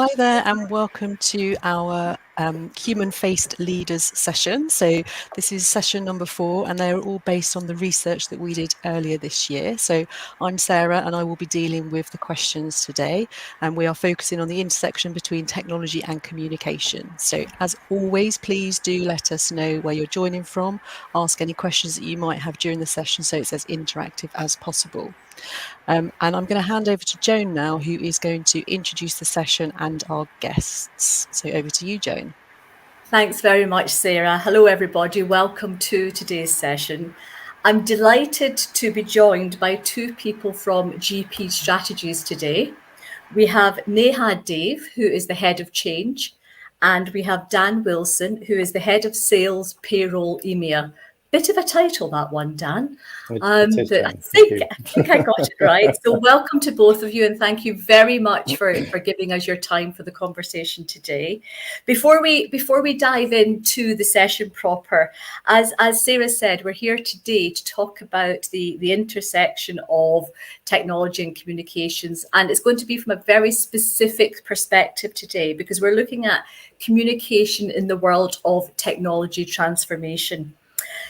Hi there and welcome to our human-faced leaders session. So this is session number 4 and they're all based on the research that we did earlier this year. So I'm Sarah and I will be dealing with the questions today, and we are focusing on the intersection between technology and communication. So as always, please do let us know where you're joining from, ask any questions that you might have during the session so it's as interactive as possible. And I'm going to hand over to Joan now, who is going to introduce the session and our guests. So over to you, Joan. Thanks very much, Sarah. Hello, everybody. Welcome to today's session. I'm delighted to be joined by 2 people from GP Strategies today. We have Neha Dave, who is the head of change, and we have Dan Wilson, who is the head of sales, payroll, EMEA. Bit of a title, that one, Dan. I think I got it right. So welcome to both of you, and thank you very much for giving us your time for the conversation today. Before we dive into the session proper, as Sarah said, we're here today to talk about the intersection of technology and communications, and it's going to be from a very specific perspective today because we're looking at communication in the world of technology transformation.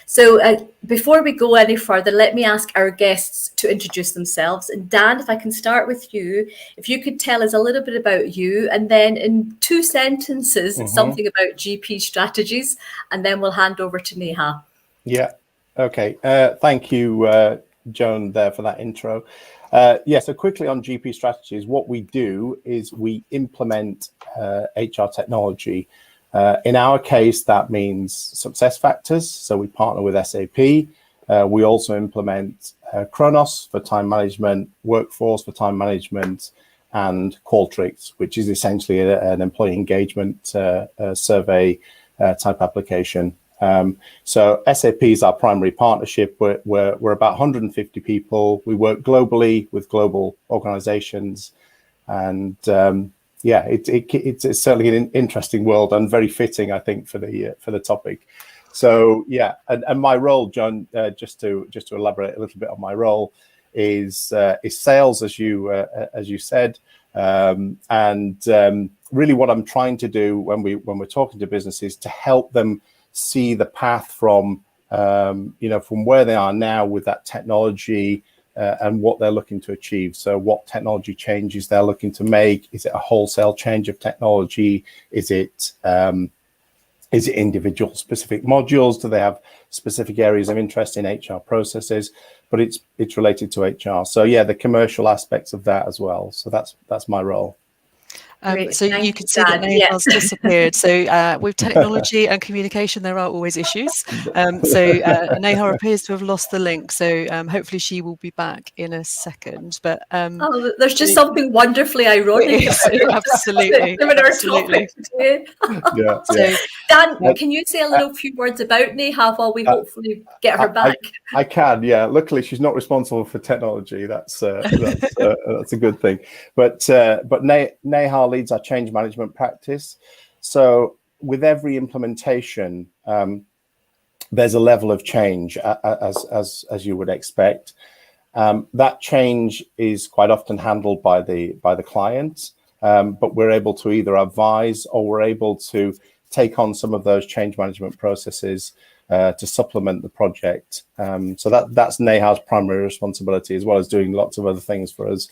So before we go any further, let me ask our guests to introduce themselves. And Dan, if I can start with you, if you could tell us a little bit about you, and then in 2 sentences, something about GP Strategies, and then we'll hand over to Neha. Yeah, okay. Thank you, Joan, there for that intro. So quickly on GP Strategies, what we do is we implement HR technology. In our case, that means success factors. So we partner with SAP. We also implement Kronos for time management, Workforce for time management, and Qualtrics, which is essentially an employee engagement survey type application. So SAP is our primary partnership. We're about 150 people. We work globally with global organizations, and it's certainly an interesting world and very fitting, I think, for the topic. So and my role, John, just to elaborate a little bit on my role, is sales, as you said, and really what I'm trying to do when we're talking to businesses to help them see the path from where they are now with that technology. And what they're looking to achieve. So what technology changes they're looking to make? Is it a wholesale change of technology? Is it individual specific modules? Do they have specific areas of interest in HR processes? But it's related to HR. So the commercial aspects of that as well. So that's my role. So you can see that Neha's disappeared. So with technology and communication, there are always issues. Neha appears to have lost the link. So hopefully she will be back in a second. But there's just something wonderfully ironic. Absolutely. So Dan, can you say a few words about Neha while we hopefully get her back? I can. Yeah. Luckily, she's not responsible for technology. That's a good thing. But Neha leads our change management practice. So with every implementation, there's a level of change as you would expect. That change is quite often handled by the client, but we're able to either advise or we're able to take on some of those change management processes to supplement the project. So that's Neha's primary responsibility, as well as doing lots of other things for us.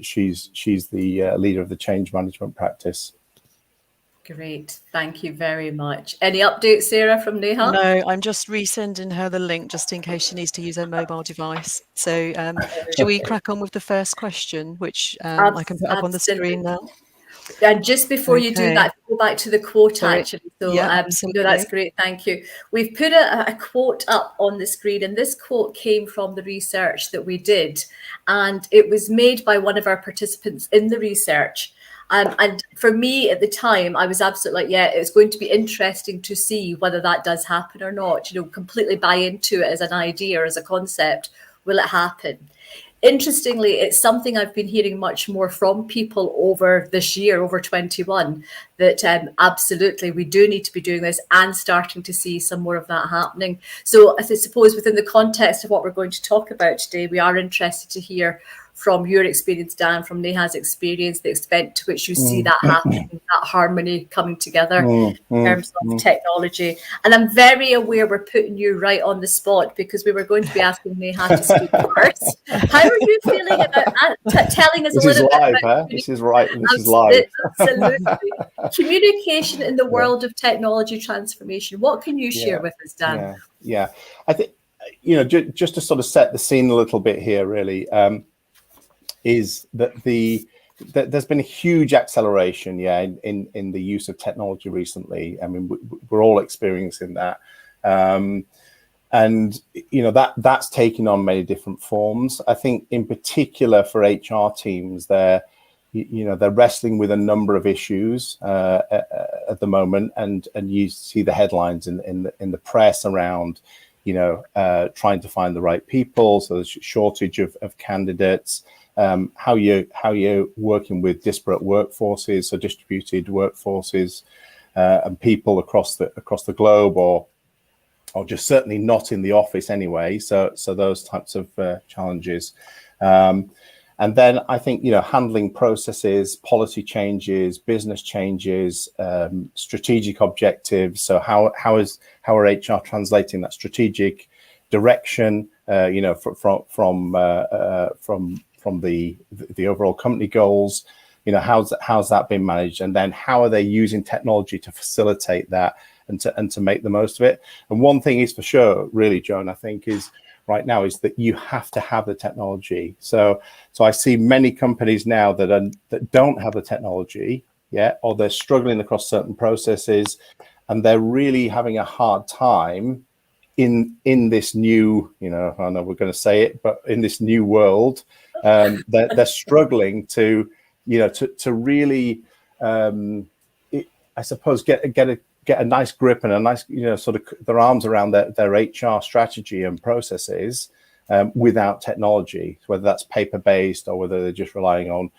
She's the leader of the change management practice. Great, thank you very much. Any updates, Sarah, from Neha? No, I'm just resending her the link just in case she needs to use her mobile device. So shall we crack on with the first question, which I can put up on the screen now? And just before you do that, go back to the quote, actually. So that's great. Thank you. We've put a quote up on the screen, and this quote came from the research that we did, and it was made by one of our participants in the research. And for me at the time, I was absolutely like, it's going to be interesting to see whether that does happen or not. Completely buy into it as an idea or as a concept. Will it happen? Interestingly, it's something I've been hearing much more from people over this year, over 21, that absolutely we do need to be doing this and starting to see some more of that happening. So I suppose within the context of what we're going to talk about today, we are interested to hear from your experience, Dan, from Neha's experience, the extent to which you see that happening, that harmony coming together in terms of technology. And I'm very aware we're putting you right on the spot because we were going to be asking Neha to speak first. How are you feeling about that? Telling us This a is little bit live, about huh? This is right. This is live. Absolutely. Communication in the world of technology transformation. What can you share with us, Dan? Yeah. I think, you know, just to sort of set the scene a little bit here, really, is that there's been a huge acceleration, in the use of technology recently. I mean, we're all experiencing that. And, you know, that's taken on many different forms. I think in particular for HR teams, they're wrestling with a number of issues at the moment, and you see the headlines in the press around, trying to find the right people. So there's a shortage of candidates. How you're working with disparate workforces, so distributed workforces, and people across the globe, or just certainly not in the office anyway. So those types of challenges. And then I think, handling processes, policy changes, business changes, strategic objectives. So how are HR translating that strategic direction, from the overall company goals? How's that been managed? And then how are they using technology to facilitate that and to make the most of it? And one thing is for sure, really, Joan, I think right now is that you have to have the technology. So I see many companies now that don't have the technology yet, or they're struggling across certain processes, and they're really having a hard time in this new, I know we're going to say it, but in this new world, they're struggling to really, I suppose, get a nice grip and a nice, sort of their arms around their HR strategy and processes without technology, whether that's paper-based or whether they're just relying on,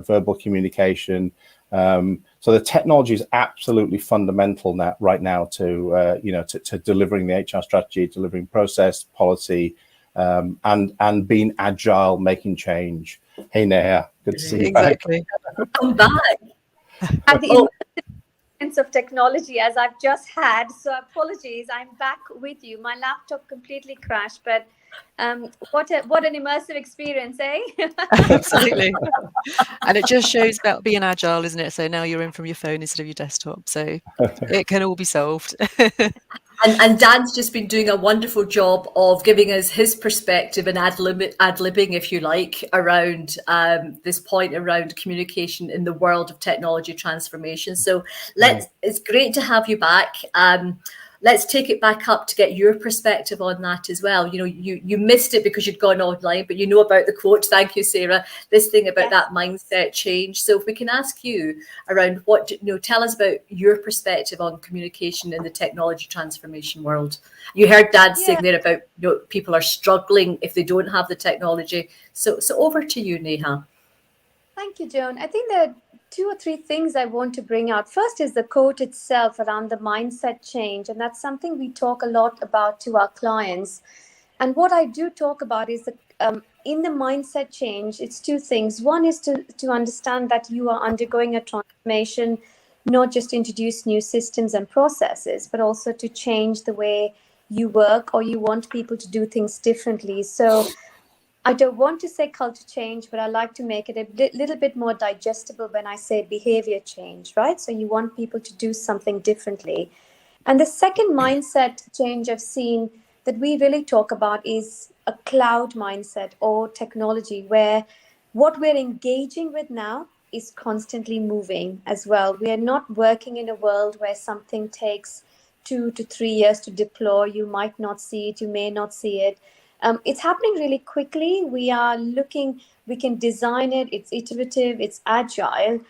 verbal communication. So the technology is absolutely fundamental right now to delivering the HR strategy, delivering process, policy, and being agile, making change. Hey, Neha, good to see you exactly. back. I'm back. And the of technology as I've just had, so apologies, I'm back with you. My laptop completely crashed, but what an immersive experience, eh? Absolutely. And it just shows about being agile, isn't it? So now you're in from your phone instead of your desktop, so it can all be solved. And Dan's just been doing a wonderful job of giving us his perspective and ad-libbing, if you like, around this point around communication in the world of technology transformation. So it's great to have you back. Let's take it back up to get your perspective on that as well. You missed it because you'd gone online, but you know about the quote. Thank you, Sarah. This thing about that mindset change. So if we can ask you around tell us about your perspective on communication in the technology transformation world. You heard Dad saying there about people are struggling if they don't have the technology. So over to you, Neha. Thank you, Joan. I think there are 2 or 3 things I want to bring out. First is the quote itself around the mindset change. And that's something we talk a lot about to our clients. And what I do talk about is that in the mindset change, it's 2 things. One is to understand that you are undergoing a transformation, not just to introduce new systems and processes, but also to change the way you work, or you want people to do things differently. So I don't want to say culture change, but I like to make it a little bit more digestible when I say behavior change, right? So you want people to do something differently. And the second mindset change I've seen that we really talk about is a cloud mindset or technology, where what we're engaging with now is constantly moving as well. We are not working in a world where something takes 2 to 3 years to deploy. You might not see it, you may not see it. It's happening really quickly. We can design it. It's iterative, it's agile.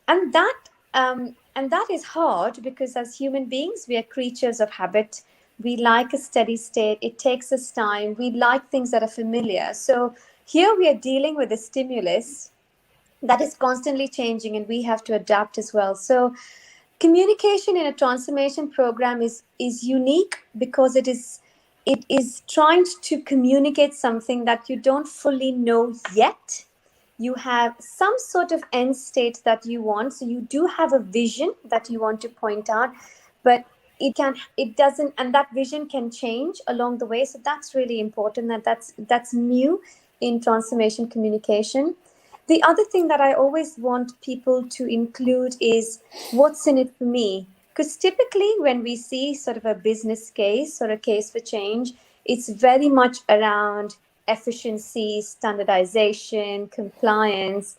And that is hard because as human beings, we are creatures of habit. We like a steady state. It takes us time. We like things that are familiar. So here we are dealing with a stimulus that is constantly changing, and we have to adapt as well. So communication in a transformation program is unique because it it is trying to communicate something that you don't fully know yet. You have some sort of end state that you want. So you do have a vision that you want to point out, but it doesn't, and that vision can change along the way. So that's really important, that's new in transformation communication. The other thing that I always want people to include is what's in it for me. Because typically when we see sort of a business case or a case for change, it's very much around efficiency, standardization, compliance,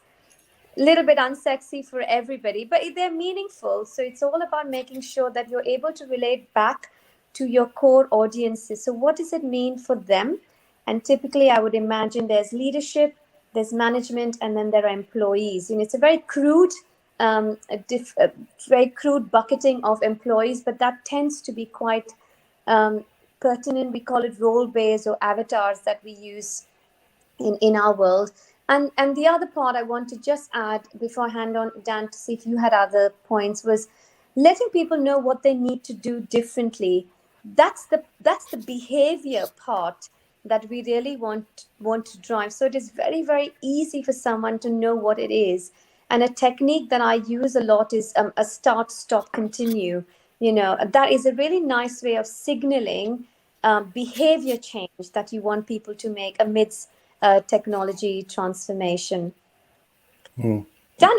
a little bit unsexy for everybody, but they're meaningful. So it's all about making sure that you're able to relate back to your core audiences. So what does it mean for them? And typically I would imagine there's leadership, there's management, and then there are employees. And it's a very crude, very crude bucketing of employees, but that tends to be quite pertinent. We call it role-based or avatars that we use in our world. And the other part I want to just add before I hand on Dan to see if you had other points was letting people know what they need to do differently. That's the behavior part that we really want to drive. So it is very, very easy for someone to know what it is. And a technique that I use a lot is a start, stop, continue. That is a really nice way of signaling behavior change that you want people to make amidst technology transformation. Dan,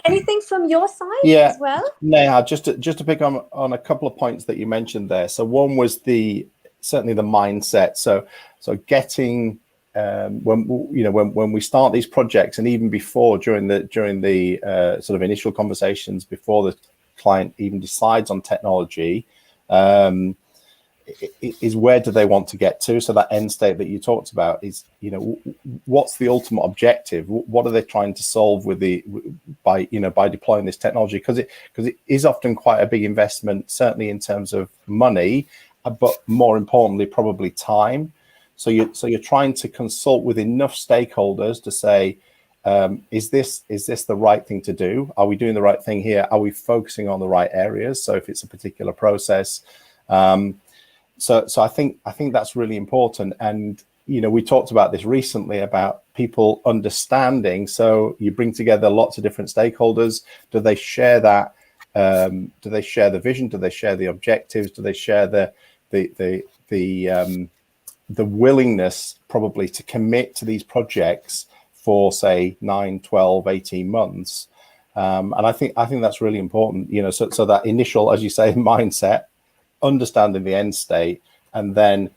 anything from your side as well? Neha, just to pick on a couple of points that you mentioned there. So one was certainly the mindset. So getting when we start these projects, and even before during the sort of initial conversations before the client even decides on technology, is where do they want to get to? So that end state that you talked about is, what's the ultimate objective? What are they trying to solve by deploying this technology? Because it is often quite a big investment, certainly in terms of money, but more importantly, probably time. So you're trying to consult with enough stakeholders to say, is this the right thing to do? Are we doing the right thing here? Are we focusing on the right areas? So if it's a particular process, So I think that's really important. And, we talked about this recently about people understanding. So you bring together lots of different stakeholders. Do they share that? Do they share the vision? Do they share the objectives? Do they share the willingness probably to commit to these projects for, say, 9, 12, 18 months? And I think that's really important, so that initial, as you say, mindset, understanding the end state, and then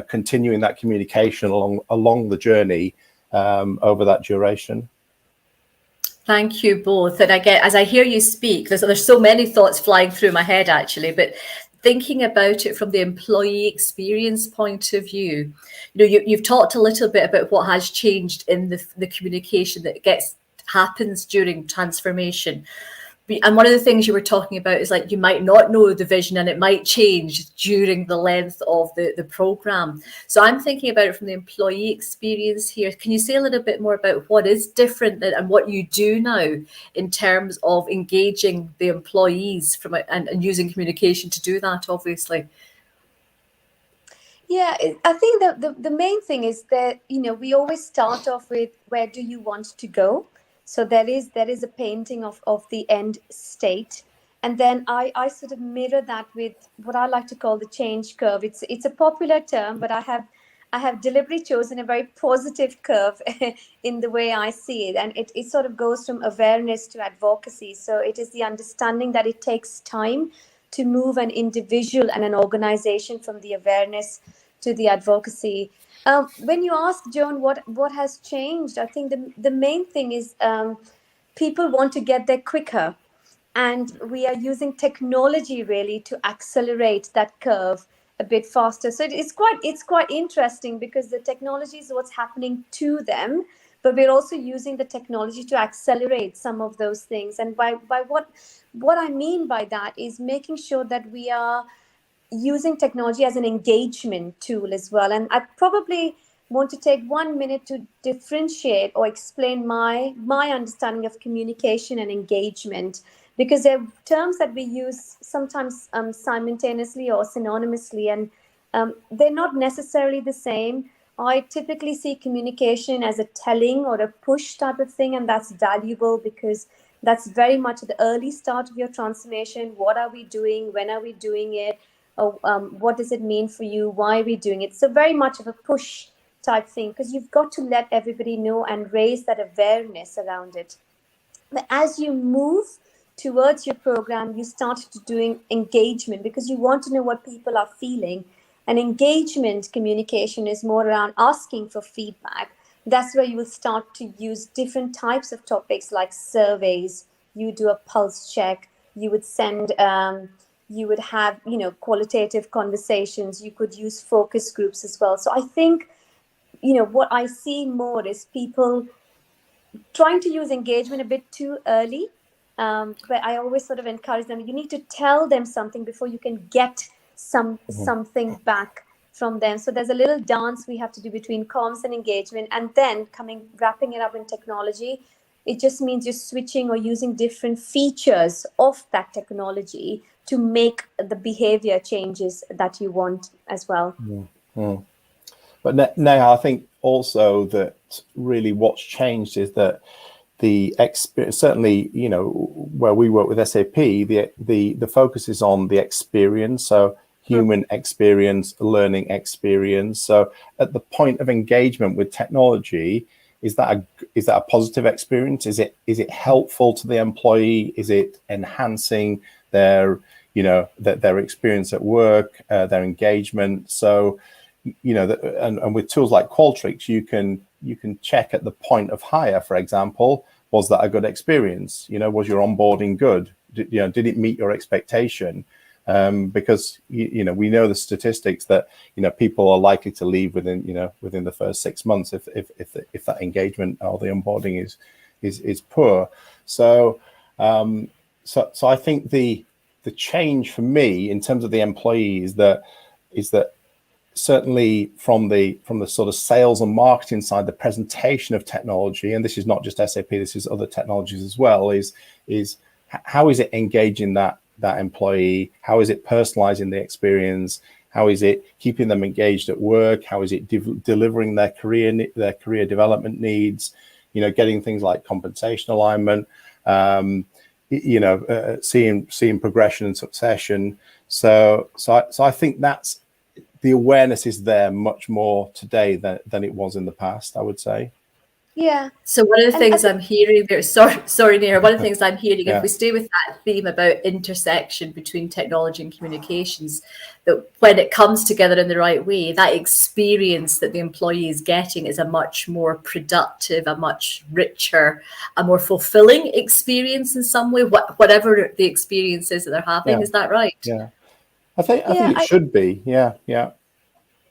continuing that communication along the journey over that duration. Thank you both. And as I hear you speak, there's so many thoughts flying through my head actually, but thinking about it from the employee experience point of view, you've talked a little bit about what has changed in the communication that happens during transformation. And one of the things you were talking about is like you might not know the vision and it might change during the length of the program. So I'm thinking about it from the employee experience here. Can you say a little bit more about what is different and what you do now in terms of engaging the employees and using communication to do that, obviously? Yeah, I think the main thing is that, we always start off with where do you want to go? So there is a painting of the end state. And then I sort of mirror that with what I like to call the change curve. It's a popular term, but I have deliberately chosen a very positive curve in the way I see it. And it sort of goes from awareness to advocacy. So it is the understanding that it takes time to move an individual and an organization from the awareness to the advocacy. When you ask, Joan, what has changed, I think the main thing is people want to get there quicker. And we are using technology really to accelerate that curve a bit faster. So it's quite interesting because the technology is what's happening to them, but we're also using the technology to accelerate some of those things. And by what I mean by that is making sure that we are using technology as an engagement tool as well. And I probably want to take 1 minute to differentiate or explain my understanding of communication and engagement, because they're terms that we use sometimes simultaneously or synonymously. they're not necessarily the same. I typically see communication as a telling or a push type of thing, and that's valuable because that's very much at the early start of your transformation. What are we doing? When are we doing it? What does it mean for you? Why are we doing it? So very much of a push type thing, because you've got to let everybody know and raise that awareness around it. But as you move towards your program, you start to doing engagement because you want to know what people are feeling. And engagement communication is more around asking for feedback. That's where you will start to use different types of topics like surveys. You do a pulse check. You would send, you would have, qualitative conversations. You could use focus groups as well. So I think, what I see more is people trying to use engagement a bit too early. But I always sort of encourage them, you need to tell them something before you can get something back from them. So there's a little dance we have to do between comms and engagement, and then wrapping it up in technology. It just means you're switching or using different features of that technology to make the behavior changes that you want as well. Mm-hmm. But now I think also that really what's changed is that the experience, certainly, where we work with SAP, the focus is on the experience. So human experience, learning experience. So at the point of engagement with technology, is that a positive experience? Is it helpful to the employee? Is it enhancing their their experience at work, their engagement? So and with tools like Qualtrics, you can check at the point of hire, for example, was that a good experience? Was your onboarding good? Did it meet your expectation? Because we know the statistics that people are likely to leave within the first 6 months if that engagement or the onboarding is poor. So I think the change for me in terms of the employee is that certainly from the sort of sales and marketing side, the presentation of technology, and this is not just SAP, this is other technologies as well, is how is it engaging that employee? How is it personalizing the experience? How is it keeping them engaged at work? How is it delivering their career development needs? Getting things like compensation alignment, seeing progression and succession. So I think that's the awareness is there much more today than it was in the past, I would say. Yeah. So one of the things I'm hearing there, sorry, Neha, one of the things I'm hearing, Yeah. if we stay with that theme about intersection between technology and communications, that when it comes together in the right way, that experience that the employee is getting is a much more productive, a much richer, a more fulfilling experience in some way, whatever the experience is that they're having. Yeah. Is that right? Yeah. I think it should be. Yeah.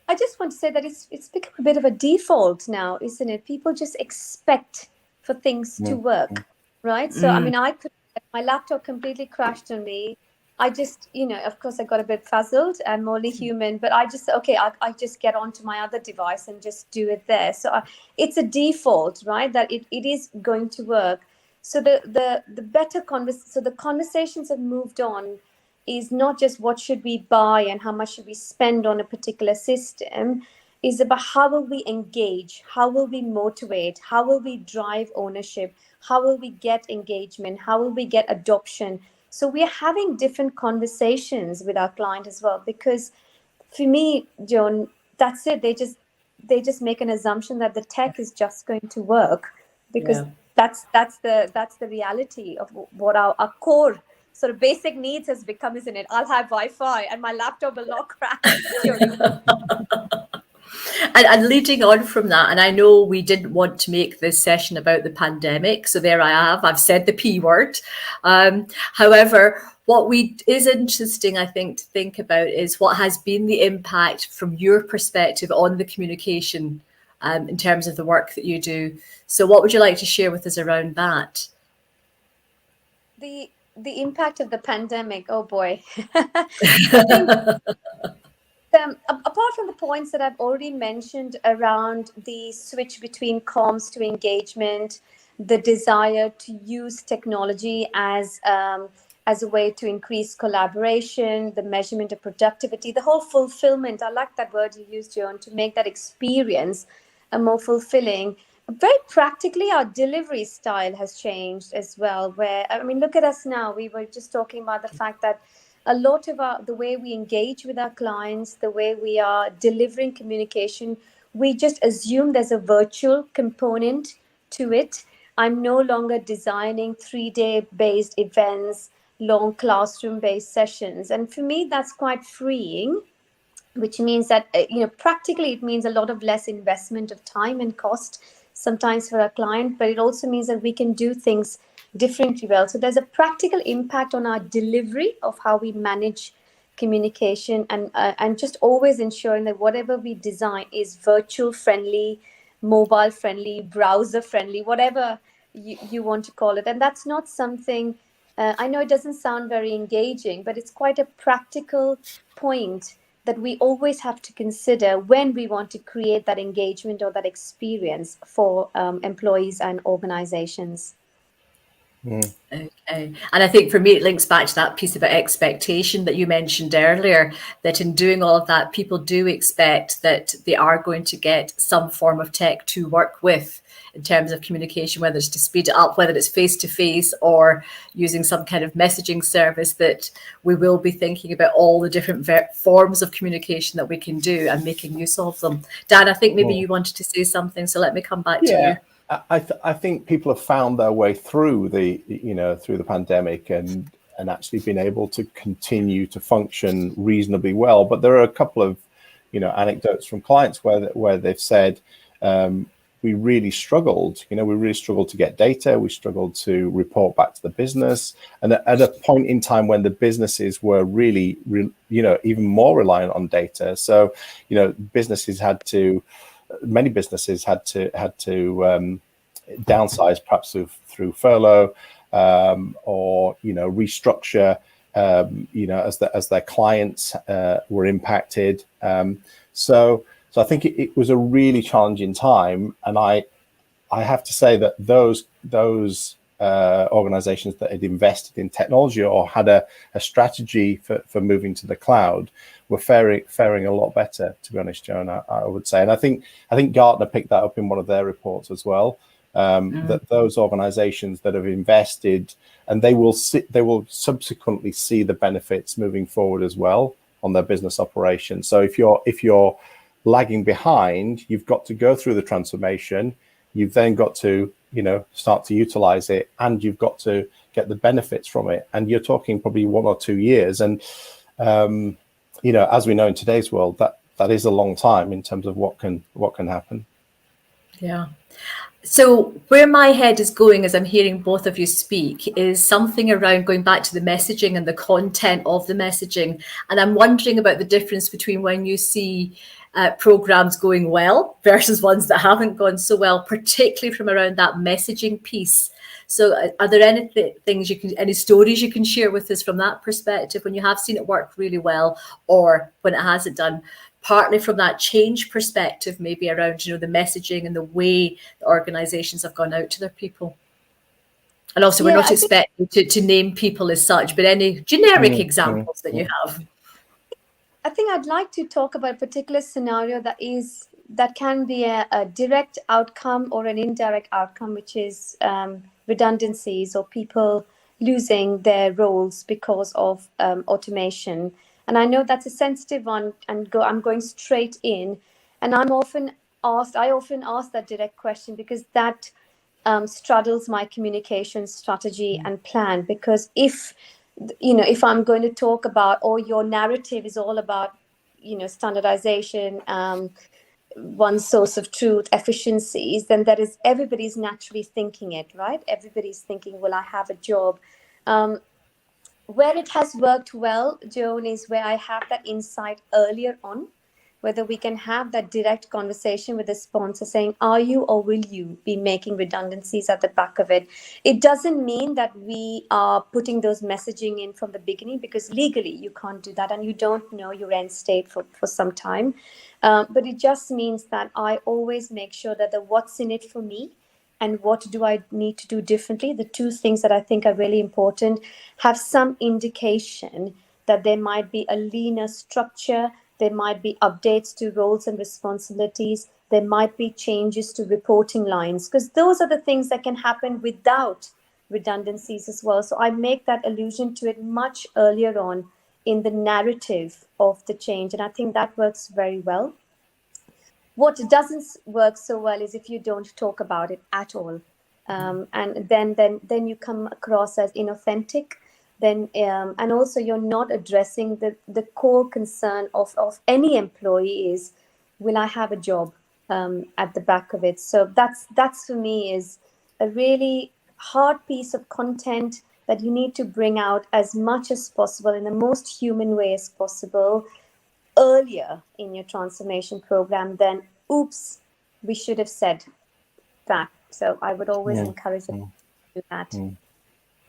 I just want to say that it's become a bit of a default now, isn't it? People just expect for things to work, right? So, I mean, my laptop completely crashed on me. I just, of course, I got a bit fuzzled. I'm only human, but I just, I just get onto my other device and just do it there. So it's a default, right? That it is going to work. So the better so the conversations have moved on. Is not just what should we buy and how much should we spend on a particular system, is about how will we engage, how will we motivate, how will we drive ownership, how will we get engagement, how will we get adoption. So we are having different conversations with our client as well, because for me, Joan, that's it. They just make an assumption that the tech is just going to work, because that's the reality of what our core sort of basic needs has become, isn't it? I'll have Wi-Fi and my laptop will not crash during And leading on from that, and I know we didn't want to make this session about the pandemic, so there I have, I've said the P word. However, what is interesting, I think, to think about is what has been the impact from your perspective on the communication in terms of the work that you do. So what would you like to share with us around that? The impact of the pandemic, oh boy. I think apart from the points that I've already mentioned around the switch between comms to engagement, the desire to use technology as as a way to increase collaboration, the measurement of productivity, the whole fulfillment. I like that word you used, Joan, to make that experience more fulfilling. Very practically, our delivery style has changed as well. Where, I mean, look at us now. We were just talking about the fact that a lot of the way we engage with our clients, the way we are delivering communication, we just assume there's a virtual component to it. I'm no longer designing 3-day based events, long classroom based sessions. And for me, that's quite freeing, which means that, practically it means a lot of less investment of time and cost sometimes for our client, but it also means that we can do things differently well. So there's a practical impact on our delivery of how we manage communication, and just always ensuring that whatever we design is virtual friendly, mobile friendly, browser friendly, whatever you want to call it. And that's not something, I know it doesn't sound very engaging, but it's quite a practical point that we always have to consider when we want to create that engagement or that experience for employees and organizations. Okay. And I think for me, it links back to that piece about expectation that you mentioned earlier, that in doing all of that, people do expect that they are going to get some form of tech to work with in terms of communication, whether it's to speed it up, whether it's face-to-face or using some kind of messaging service, that we will be thinking about all the different forms of communication that we can do and making use of them. Dan, I think maybe you wanted to say something, so let me come back to you. I think people have found their way through the pandemic and actually been able to continue to function reasonably well. But there are a couple of anecdotes from clients where they've said we really struggled. We really struggled to get data. We struggled to report back to the business. And at a point in time when the businesses were really even more reliant on data, so many businesses had to downsize, perhaps through furlough or restructure as their clients were impacted. So I think it was a really challenging time, and I have to say that those organizations that had invested in technology or had a strategy for moving to the cloud were faring a lot better, to be honest, Joan, I would say. And I think Gartner picked that up in one of their reports as well, that those organizations that have invested, and they will subsequently see the benefits moving forward as well on their business operations. So if you're lagging behind, you've got to go through the transformation. You've then got to start to utilize it, and you've got to get the benefits from it. And you're talking probably 1 or 2 years. And as we know in today's world, that is a long time in terms of what can happen. Yeah. So where my head is going as I'm hearing both of you speak is something around going back to the messaging and the content of the messaging. And I'm wondering about the difference between when you see programs going well versus ones that haven't gone so well, particularly from around that messaging piece. So are there any stories you can share with us from that perspective, when you have seen it work really well or when it hasn't done? Partly from that change perspective, maybe around, the messaging and the way the organizations have gone out to their people. And also, we're not expecting to name people as such, but any generic examples that you have. I think I'd like to talk about a particular scenario that can be a direct outcome or an indirect outcome, which is redundancies or people losing their roles because of automation. And I know that's a sensitive one, and I'm going straight in. And I often ask that direct question because that straddles my communication strategy and plan. Because if I'm going to talk about, or your narrative is all about, standardization, one source of truth, efficiencies, then everybody's naturally thinking it, right? Everybody's thinking, will I have a job? Where it has worked well, Joan, is where I have that insight earlier on, whether we can have that direct conversation with the sponsor saying, are you or will you be making redundancies at the back of it? It doesn't mean that we are putting those messaging in from the beginning, because legally you can't do that and you don't know your end state for some time. But it just means that I always make sure that the what's in it for me and what do I need to do differently, the two things that I think are really important, have some indication that there might be a leaner structure, there might be updates to roles and responsibilities, there might be changes to reporting lines, because those are the things that can happen without redundancies as well. So I make that allusion to it much earlier on in the narrative of the change, and I think that works very well. What doesn't work so well is if you don't talk about it at all, and then you come across as inauthentic. Then and also you're not addressing the core concern of any employee is, will I have a job at the back of it? So that's for me is a really hard piece of content that you need to bring out as much as possible in the most human way as possible earlier in your transformation program. Then oops, we should have said that. So I would always encourage them to do that.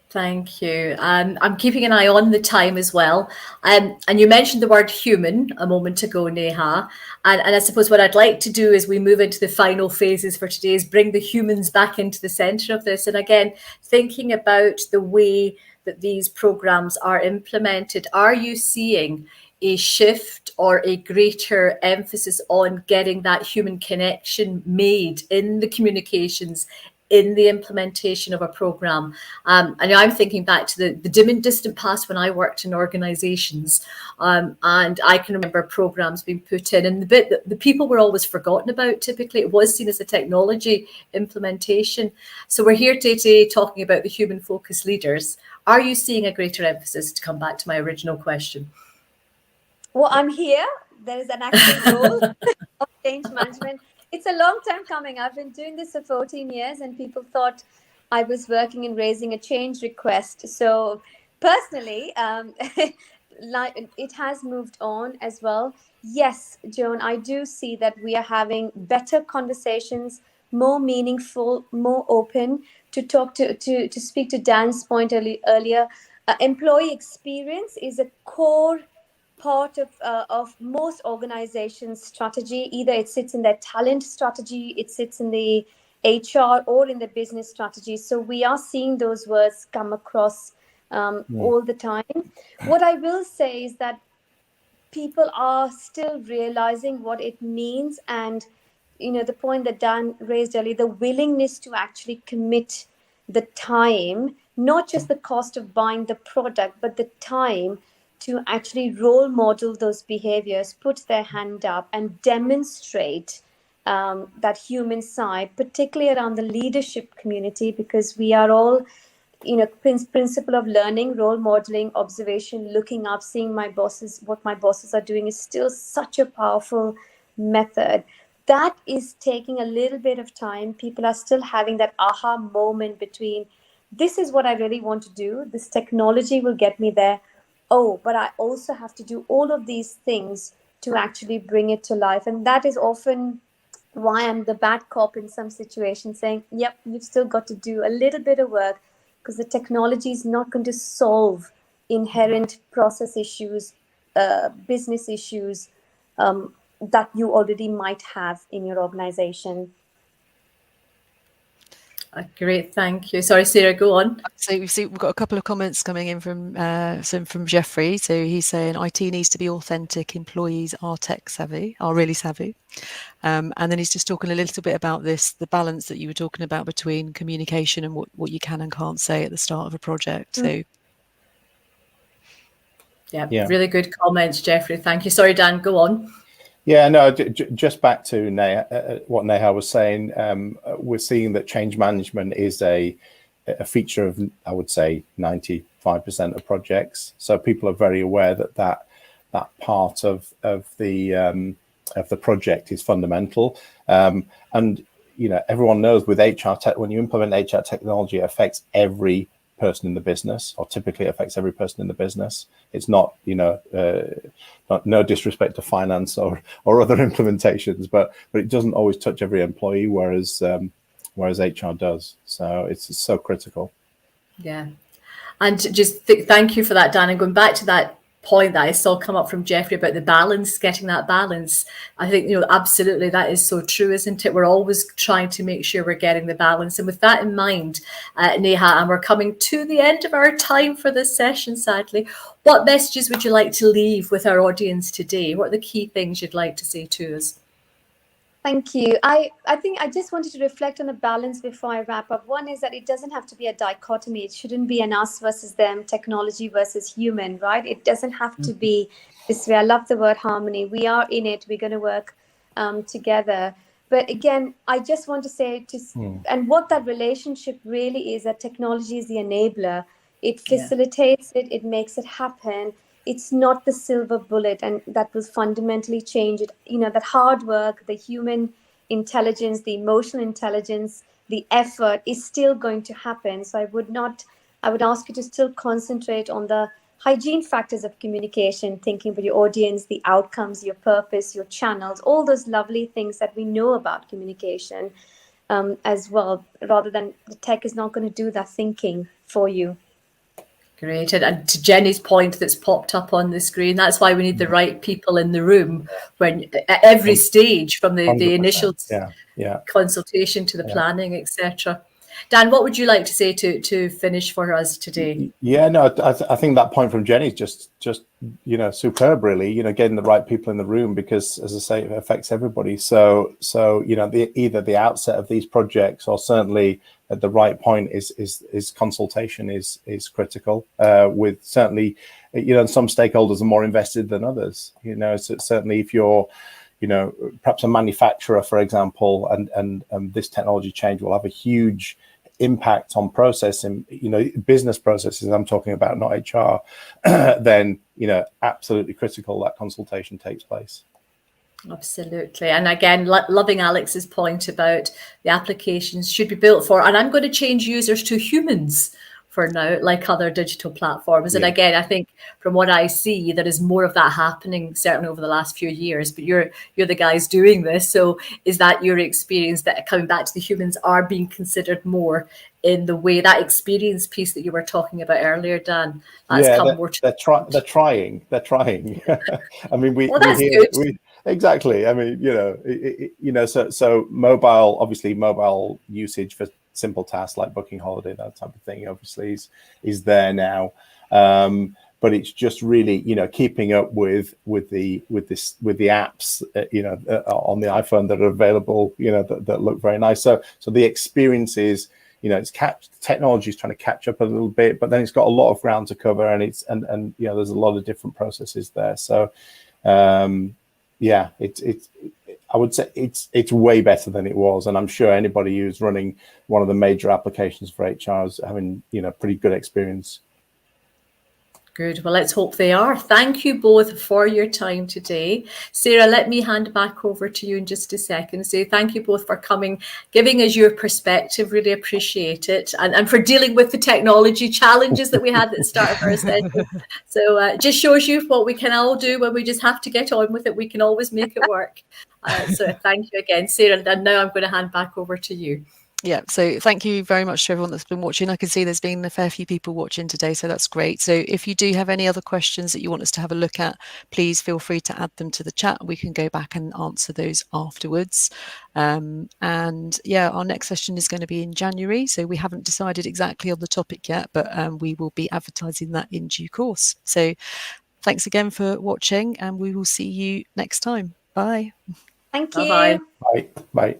Thank you. I'm keeping an eye on the time as well. And you mentioned the word human a moment ago, Neha. And I suppose what I'd like to do as we move into the final phases for today is bring the humans back into the centre of this. And again, thinking about the way that these programs are implemented, are you seeing a shift or a greater emphasis on getting that human connection made in the communications, in the implementation of a program? And I'm thinking back to the dim and distant past when I worked in organizations, and I can remember programs being put in, and the bit that the people were always forgotten about. Typically it was seen as a technology implementation. So we're here today talking about the human focused leaders. Are you seeing a greater emphasis, to come back to my original question? Well, I'm here. There is an actual role of change management. It's a long time coming. I've been doing this for 14 years, and people thought I was working in raising a change request. So personally, like, it has moved on as well. Yes, Joan, I do see that we are having better conversations, more meaningful, more open. To talk to speak to Dan's point earlier, employee experience is a core part of most organizations' strategy. Either it sits in their talent strategy, it sits in the HR, or in the business strategy. So we are seeing those words come across all the time. What I will say is that people are still realizing what it means, and the point that Dan raised earlier, the willingness to actually commit the time, not just the cost of buying the product, but the time to actually role model those behaviors, put their hand up and demonstrate that human side, particularly around the leadership community, because we are all, principle of learning, role modeling, observation, looking up, seeing what my bosses are doing is still such a powerful method. That is taking a little bit of time. People are still having that aha moment between, this is what I really want to do. This technology will get me there. Oh, but I also have to do all of these things to actually bring it to life. And that is often why I'm the bad cop in some situations, saying, yep, you've still got to do a little bit of work, because the technology is not going to solve inherent process issues, business issues that you already might have in your organization. Great, thank you. Sorry, Sarah, go on. So we've got a couple of comments coming in from Jeffrey. So he's saying IT needs to be authentic. Employees are tech savvy, are really savvy. And then he's just talking a little bit about the balance that you were talking about between communication and what you can and can't say at the start of a project. So yeah, really good comments, Jeffrey. Thank you. Sorry, Dan, go on. Yeah, no, just back to Neha, what Neha was saying. We're seeing that change management is a feature of, I would say, 95% of projects. So people are very aware that part of the project is fundamental. And everyone knows with HR tech, when you implement HR technology, it affects every person in the business, or typically affects every person in the business. It's not, no disrespect to finance or other implementations, but it doesn't always touch every employee, whereas HR does. So it's so critical. Yeah, and just thank you for that, Dan. And going back to that point that I saw come up from Jeffrey about the balance, getting that balance. I think, absolutely, that is so true, isn't it? We're always trying to make sure we're getting the balance. And with that in mind, Neha, and we're coming to the end of our time for this session, sadly, what messages would you like to leave with our audience today? What are the key things you'd like to say to us? Thank you. I think I just wanted to reflect on a balance before I wrap up. One is that it doesn't have to be a dichotomy. It shouldn't be an us versus them, technology versus human, right? It doesn't have to be this way. I love the word harmony. We are in it. We're going to work together. But again, I just want to say and what that relationship really is, that technology is the enabler. It facilitates it. It makes it happen. It's not the silver bullet, and that will fundamentally change it. That hard work, the human intelligence, the emotional intelligence, the effort is still going to happen. So I would ask you to still concentrate on the hygiene factors of communication, thinking about your audience, the outcomes, your purpose, your channels, all those lovely things that we know about communication as well, rather than the tech is not going to do that thinking for you. Great. And to Jenny's point that's popped up on the screen, that's why we need the right people in the room when at every stage, from the initial consultation to the planning, etc. Dan, what would you like to say to finish for us today? Yeah, no, I think that point from Jenny is just superb, really. Getting the right people in the room, because, as I say, it affects everybody. So either the outset of these projects, or certainly at the right point, is consultation is critical. With certainly, some stakeholders are more invested than others. So certainly if you're perhaps a manufacturer, for example, and this technology change will have a huge impact on processing, business processes I'm talking about, not HR, then, absolutely critical that consultation takes place. Absolutely. And again, loving Alex's point about the applications should be built for, and I'm going to change users to humans for now, like other digital platforms. And again, I think from what I see, there is more of that happening, certainly over the last few years, but you're the guys doing this. So is that your experience, that coming back to the humans are being considered more in the way, that experience piece that you were talking about earlier, Dan? They're trying. I mean, that's good. Exactly. I mean, so mobile usage for simple tasks like booking holiday, that type of thing, obviously is there now. But it's just really, keeping up with the apps, on the iPhone that are available, that look very nice. So the experience is, technology is trying to catch up a little bit, but then it's got a lot of ground to cover, and there's a lot of different processes there. So I would say it's way better than it was, and I'm sure anybody who's running one of the major applications for HR is having pretty good experience. Good. Well, let's hope they are. Thank you both for your time today. Sarah, let me hand back over to you in just a second. Say thank you both for coming, giving us your perspective. Really appreciate it. And for dealing with the technology challenges that we had at the start of our session. So just shows you what we can all do when we just have to get on with it. We can always make it work. So thank you again, Sarah. And now I'm going to hand back over to you. Yeah, so thank you very much to everyone that's been watching. I can see there's been a fair few people watching today, so that's great. So if you do have any other questions that you want us to have a look at, please feel free to add them to the chat. We can go back and answer those afterwards. And yeah, our next session is going to be in January, so we haven't decided exactly on the topic yet, but we will be advertising that in due course. So thanks again for watching, and we will see you next time. Bye. Thank you. Bye-bye. Bye.